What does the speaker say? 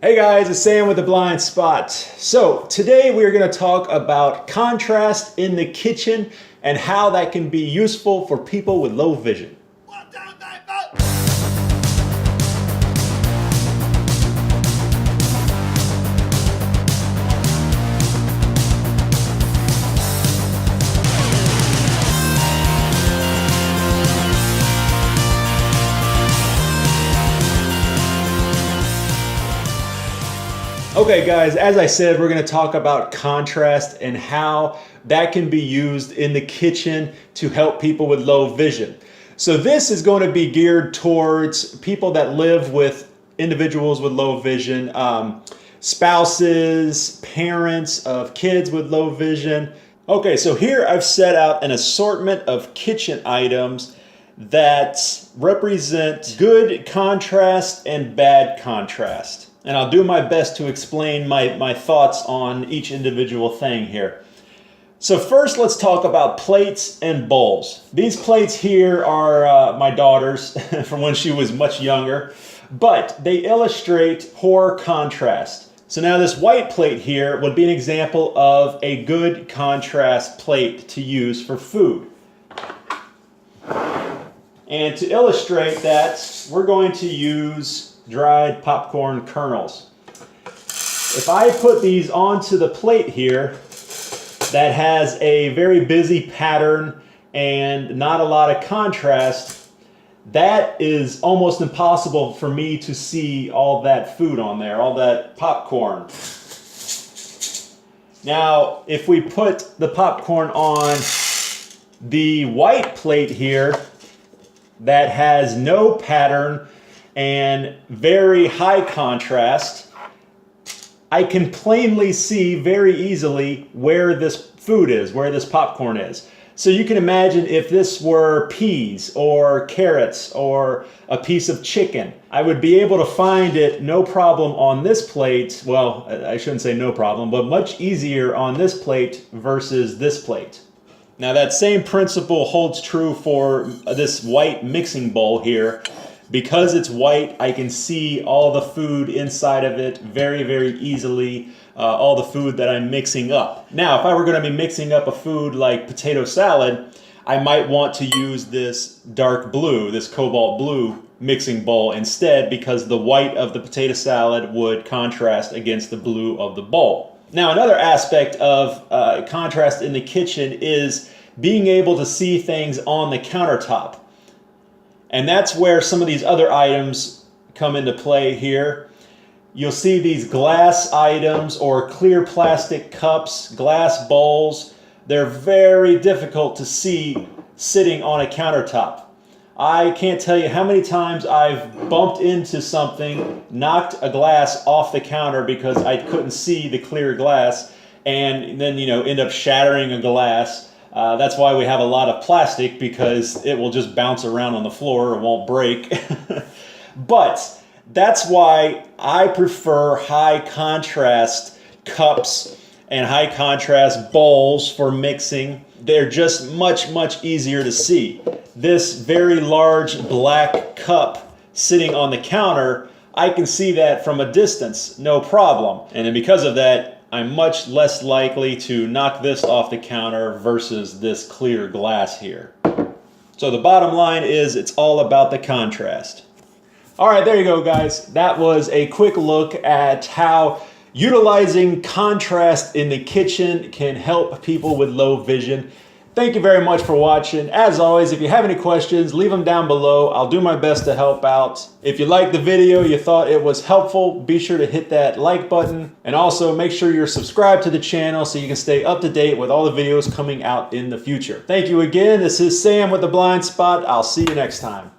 Hey guys, it's Sam with the Blind Spot. So today we are going to talk about contrast in the kitchen and how that can be useful for people with low vision. Okay guys, as I said, we're going to talk about contrast and how that can be used in the kitchen to help people with low vision. So this is going to be geared towards people that live with individuals with low vision, spouses, parents of kids with low vision. Okay, so here I've set out an assortment of kitchen items that represent good contrast and bad contrast. And I'll do my best to explain my thoughts on each individual thing here. So first, let's talk about plates and bowls. These plates here are my daughter's from when she was much younger, but they illustrate poor contrast. So now this white plate here would be an example of a good contrast plate to use for food. And to illustrate that, we're going to use dried popcorn kernels. If I put these onto the plate here that has a very busy pattern and not a lot of contrast, that is almost impossible for me to see all that food on there, all that popcorn. Now, if we put the popcorn on the white plate here that has no pattern and very high contrast, I can plainly see very easily where this food is, where this popcorn is. So you can imagine if this were peas or carrots or a piece of chicken, I would be able to find it no problem on this plate. Well, I shouldn't say no problem, but much easier on this plate versus this plate. Now that same principle holds true for this white mixing bowl here. Because it's white, I can see all the food inside of it very, very easily, all the food that I'm mixing up. Now, if I were going to be mixing up a food like potato salad, I might want to use this dark blue, this cobalt blue mixing bowl instead, because the white of the potato salad would contrast against the blue of the bowl. Now, another aspect of contrast in the kitchen is being able to see things on the countertop. And that's where some of these other items come into play here. You'll see these glass items or clear plastic cups, glass bowls. They're very difficult to see sitting on a countertop. I can't tell you how many times I've bumped into something, knocked a glass off the counter because I couldn't see the clear glass, and then end up shattering a glass. That's why we have a lot of plastic, because it will just bounce around on the floor, it won't break. But that's why I prefer high contrast cups and high contrast bowls for mixing. They're just much, much easier to see. This very large black cup sitting on the counter, I can see that from a distance, no problem. And then because of that, I'm much less likely to knock this off the counter versus this clear glass here. So the bottom line is it's all about the contrast. All right, there you go, guys. That was a quick look at how utilizing contrast in the kitchen can help people with low vision. Thank you very much for watching. As always, if you have any questions, leave them down below. I'll do my best to help out. If you liked the video, you thought it was helpful, be sure to hit that like button. And also make sure you're subscribed to the channel so you can stay up to date with all the videos coming out in the future. Thank you again. This is Sam with the Blind Spot. I'll see you next time.